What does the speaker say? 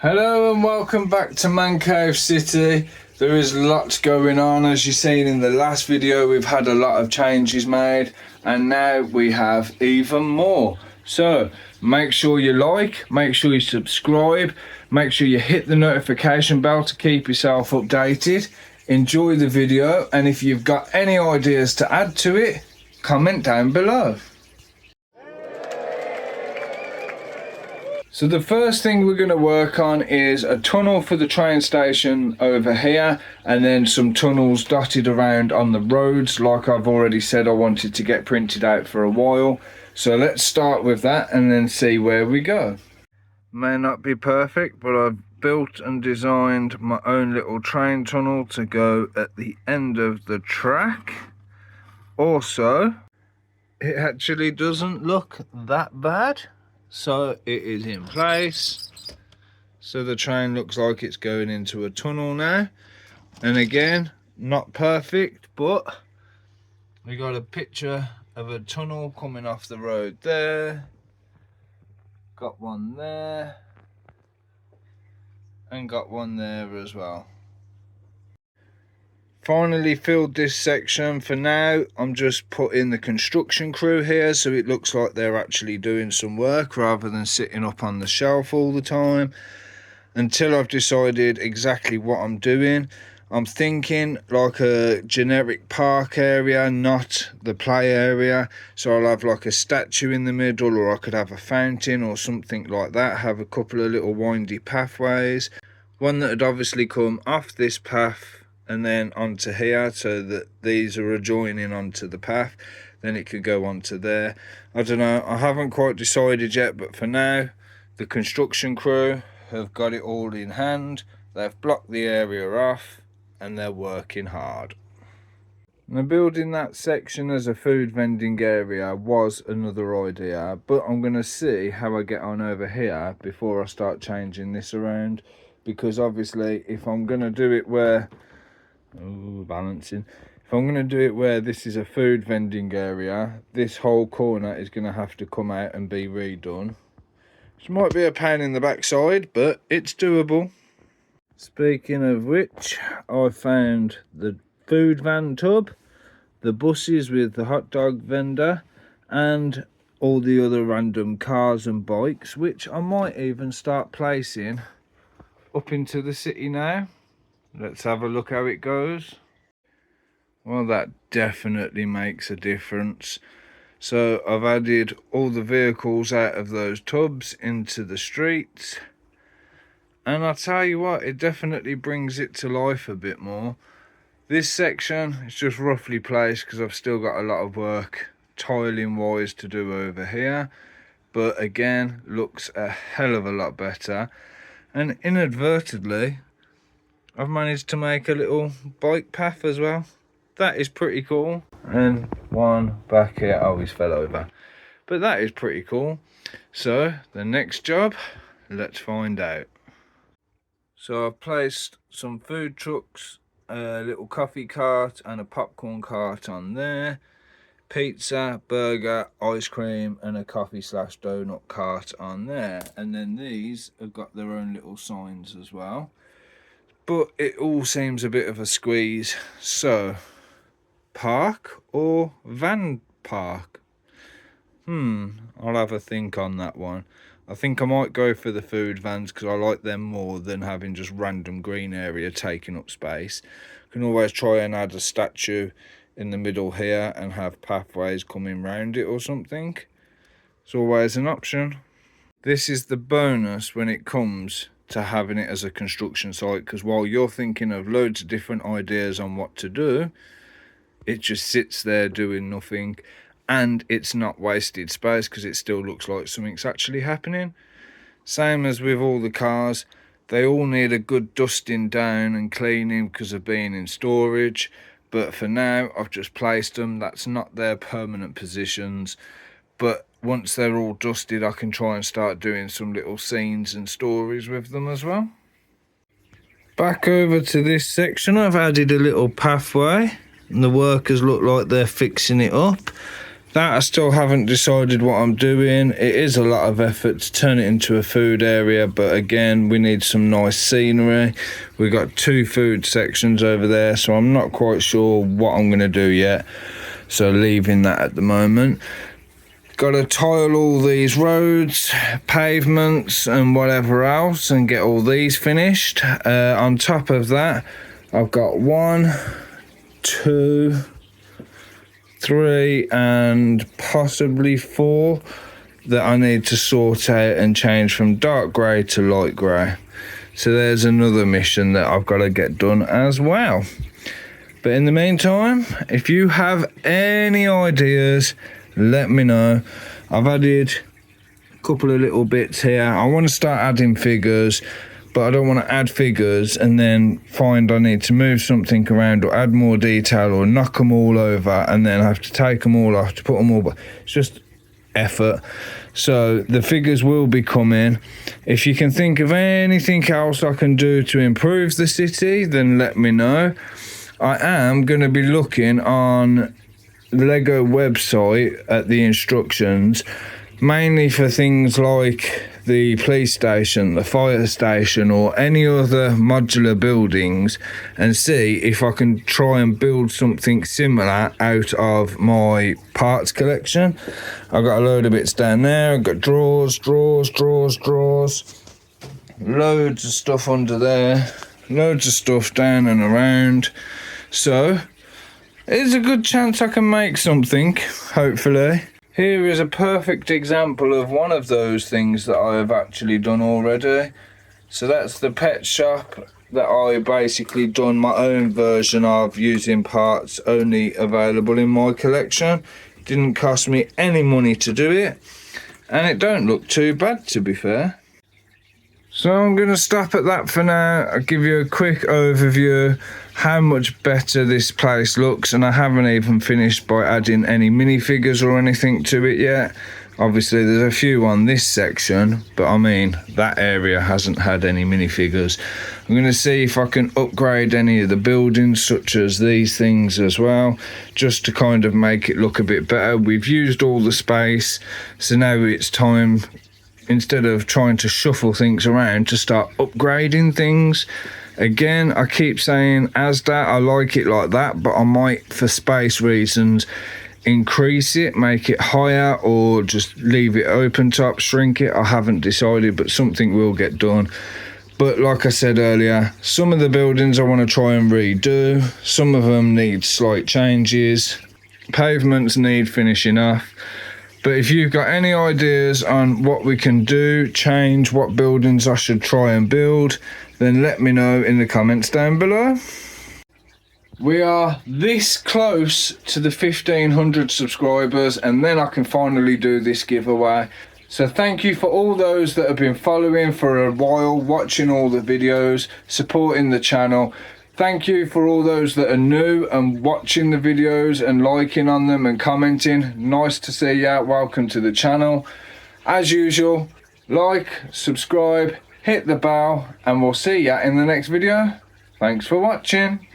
Hello and welcome back to Mancave City. There is lots going on. As you've seen in the last video, we've had a lot of changes made and now we have even more. So make sure you like, make sure you subscribe, make sure you hit the notification bell to keep yourself updated. Enjoy the video, and if you've got any ideas to add to it, comment down below. So the first thing we're going to work on is a tunnel for the train station over here, and then some tunnels dotted around on the roads. Like I've already said, I wanted to get printed out for a while. So let's start with that and then see where we go. May not be perfect, but I've built and designed my own little train tunnel to go at the end of the track. Also, it actually doesn't look that bad. So it is in place, so the train looks like it's going into a tunnel now. And again, not perfect, but we got a picture of a tunnel coming off the road there, got one there, and got one there as well. Finally filled this section. For now, I'm just putting the construction crew here so it looks like they're actually doing some work rather than sitting up on the shelf all the time. Until I've decided exactly what I'm doing. I'm thinking like a generic park area, not the play area. So I'll have like a statue in the middle, or I could have a fountain or something like that. Have a couple of little windy pathways. One that would obviously come off this path and then onto here, so that these are adjoining onto the path. Then it could go onto there. I don't know, I haven't quite decided yet, but for now the construction crew have got it all in hand. They've blocked the area off and they're working hard. Now, building that section as a food vending area was another idea, but I'm going to see how I get on over here before I start changing this around, because obviously if I'm going to do it where balancing. If I'm going to do it where this is a food vending area, this whole corner is going to have to come out and be redone. Which might be a pain in the backside, but it's doable. Speaking of which, I found the food van tub, the buses with the hot dog vendor, and all the other random cars and bikes, which I might even start placing up into the city now. Let's have a look how it goes. Well, that definitely makes a difference. So I've added all the vehicles out of those tubs into the streets. And I'll tell you what, it definitely brings it to life a bit more. This section is just roughly placed because I've still got a lot of work tiling wise to do over here. But again, looks a hell of a lot better. And inadvertently, I've managed to make a little bike path as well. That is pretty cool. And one back here. Oh, he's fell over. But that is pretty cool. So the next job, let's find out. So I've placed some food trucks, a little coffee cart and a popcorn cart on there. Pizza, burger, ice cream and a coffee / donut cart on there. And then these have got their own little signs as well. But it all seems a bit of a squeeze. So, park or van park? I'll have a think on that one. I think I might go for the food vans because I like them more than having just random green area taking up space. Can always try and add a statue in the middle here and have pathways coming round it or something. It's always an option. This is the bonus when it comes to having it as a construction site, because while you're thinking of loads of different ideas on what to do, it just sits there doing nothing, and it's not wasted space because it still looks like something's actually happening. Same as with all the cars, they all need a good dusting down and cleaning because of being in storage, but for now I've just placed them. That's not their permanent positions, but once they're all dusted, I can try and start doing some little scenes and stories with them as well. Back over to this section, I've added a little pathway and the workers look like they're fixing it up. That I still haven't decided what I'm doing. It is a lot of effort to turn it into a food area, but again, we need some nice scenery. We've got 2 food sections over there, so I'm not quite sure what I'm going to do yet. So leaving that at the moment. Got to tile all these roads, pavements and whatever else and get all these finished. On top of that, I've got 1, 2, 3 and possibly 4 that I need to sort out and change from dark grey to light grey. So there's another mission that I've got to get done as well. But in the meantime, if you have any ideas, let me know. I've added a couple of little bits here. I want to start adding figures, but I don't want to add figures and then find I need to move something around or add more detail or knock them all over and then have to take them all off to put them all back. It's just effort. So the figures will be coming. If you can think of anything else I can do to improve the city, then let me know. I am going to be looking on the Lego website at the instructions, mainly for things like the police station, the fire station or any other modular buildings, and see if I can try and build something similar out of my parts collection. I've got a load of bits down there. I've got drawers, loads of stuff under there, loads of stuff down and around. So there's a good chance I can make something, hopefully. Here is a perfect example of one of those things that I have actually done already. So that's the pet shop that I basically done my own version of using parts only available in my collection. It didn't cost me any money to do it, and it don't look too bad, to be fair. So I'm going to stop at that for now. I'll give you a quick overview how much better this place looks, and I haven't even finished by adding any minifigures or anything to it yet. Obviously there's a few on this section, but I mean that area hasn't had any minifigures. I'm going to see if I can upgrade any of the buildings such as these things as well, just to kind of make it look a bit better. We've used all the space, so now it's time, instead of trying to shuffle things around, to start upgrading things. Again, I keep saying Asda, I like it like that, but I might, for space reasons, increase it, make it higher, or just leave it open top, shrink it. I haven't decided, but something will get done. But like I said earlier, some of the buildings I want to try and redo. Some of them need slight changes. Pavements need finishing off. But if you've got any ideas on what we can do, change, what buildings I should try and build, then let me know in the comments down below. We are this close to the 1500 subscribers, and then I can finally do this giveaway. So thank you for all those that have been following for a while, watching all the videos, supporting the channel. Thank you for all those that are new and watching the videos and liking on them and commenting. Nice to see you. Welcome to the channel. As usual, like, subscribe, hit the bell, and we'll see you in the next video. Thanks for watching.